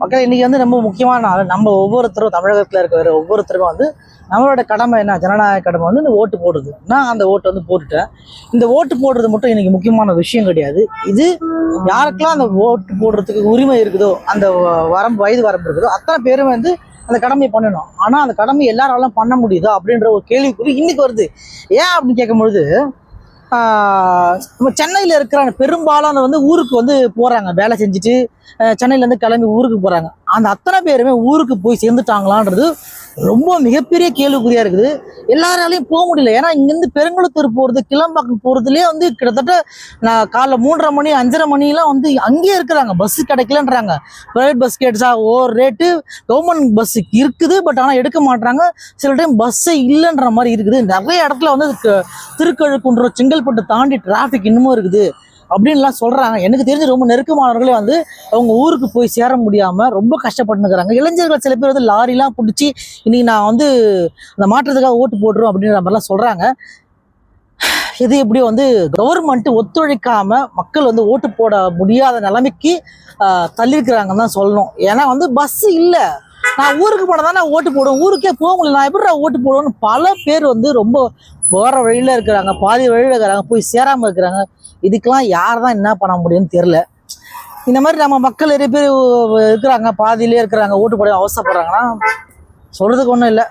மக்கள் இன்னைக்கு வந்து ரொம்ப முக்கியமான நாள். நம்ம ஒவ்வொருத்தரும் தமிழகத்தில் இருக்கிற ஒவ்வொருத்தருக்கும் வந்து நம்மளோட கடமை என்ன, ஜனநாயக கடமை வந்து இந்த ஓட்டு போடுறது. நான் அந்த ஓட்டு வந்து போட்டுட்டேன். இந்த ஓட்டு போடுறது மட்டும் இன்னைக்கு முக்கியமான விஷயம் கிடையாது. இது யாருக்கெல்லாம் அந்த ஓட்டு போடுறதுக்கு உரிமை இருக்குதோ, அந்த வயது வரம்பு இருக்குதோ, அத்தனை பேரும் வந்து அந்த கடமையை பண்ணணும். ஆனால் அந்த கடமை எல்லாராலும் பண்ண முடியுதா அப்படின்ற ஒரு கேள்விக்குறி இன்னைக்கு வருது. ஏன் அப்படின்னு கேட்கும்பொழுது, நம்ம சென்னையில் இருக்கிற பெரும்பாலான வந்து ஊருக்கு வந்து போகிறாங்க, வேலை செஞ்சுட்டு சென்னையிலேருந்து கிளம்பி ஊருக்கு போகிறாங்க. அந்த அத்தனை பேருமே ஊருக்கு போய் சேர்ந்துட்டாங்களான்றது ரொம்ப மிகப்பெரிய கேள்விக்குறியாக இருக்குது. எல்லாராலையும் போக முடியல. ஏன்னா இங்கேருந்து பெருங்குளத்தூர் போகிறது, கிளம்பாக்கம் போகிறதுலேயே வந்து கிட்டத்தட்ட நான் காலைல 3:30 மணி 5:30 மணிலாம் வந்து அங்கேயே இருக்கிறாங்க. பஸ்ஸு கிடைக்கலன்றாங்க. ப்ரைவேட் பஸ் கேட்டுச்சா ஓவர் ரேட்டு, கவர்மெண்ட் பஸ்ஸு இருக்குது, பட் ஆனால் எடுக்க மாட்டாங்க. சில டைம் பஸ்ஸே இல்லைன்ற மாதிரி இருக்குது. நிறைய இடத்துல வந்து திருக்கழுக்குன்றம் செங்கல்பட்டு தாண்டி டிராஃபிக் இன்னமும் இருக்குது அப்படின்லாம் சொல்கிறாங்க. எனக்கு தெரிஞ்சு ரொம்ப நெருக்கமானவர்களே வந்து அவங்க ஊருக்கு போய் சேர முடியாமல் ரொம்ப கஷ்டப்பட்டுக்கிறாங்க. இளைஞர்கள் சில பேர் வந்து லாரிலாம் பிடிச்சி இன்னைக்கு நான் வந்து அந்த மாற்றத்துக்காக ஓட்டு போடுறோம் அப்படின்ற மாதிரிலாம் சொல்கிறாங்க. இது எப்படியோ வந்து கவர்மெண்ட் ஒத்துழைக்காம மக்கள் வந்து ஓட்டு போட முடியாத நிலைமைக்கு தள்ளியிருக்கிறாங்கன்னு தான் சொல்லணும். ஏன்னா வந்து பஸ்ஸு இல்லை, நான் ஊருக்கு போனால் தான் நான் ஓட்டு போடுவேன், ஊருக்கே போக முடியல, நான் எப்படி ஓட்டு போடுவேன்னு பல பேர் வந்து ரொம்ப போகிற வழியில் இருக்கிறாங்க, பாதி வழியில் இருக்கிறாங்க, போய் சேராமல் இருக்கிறாங்க. இதுக்கெல்லாம் யார் தான் என்ன பண்ண முடியும்னு தெரில. இந்த மாதிரி நம்ம மக்கள் நிறைய பேர் இருக்கிறாங்க, பாதியிலே இருக்கிறாங்க, ஓட்டு போட அவசரப்படுறாங்கன்னா சொல்கிறதுக்கு ஒன்றும் இல்லை.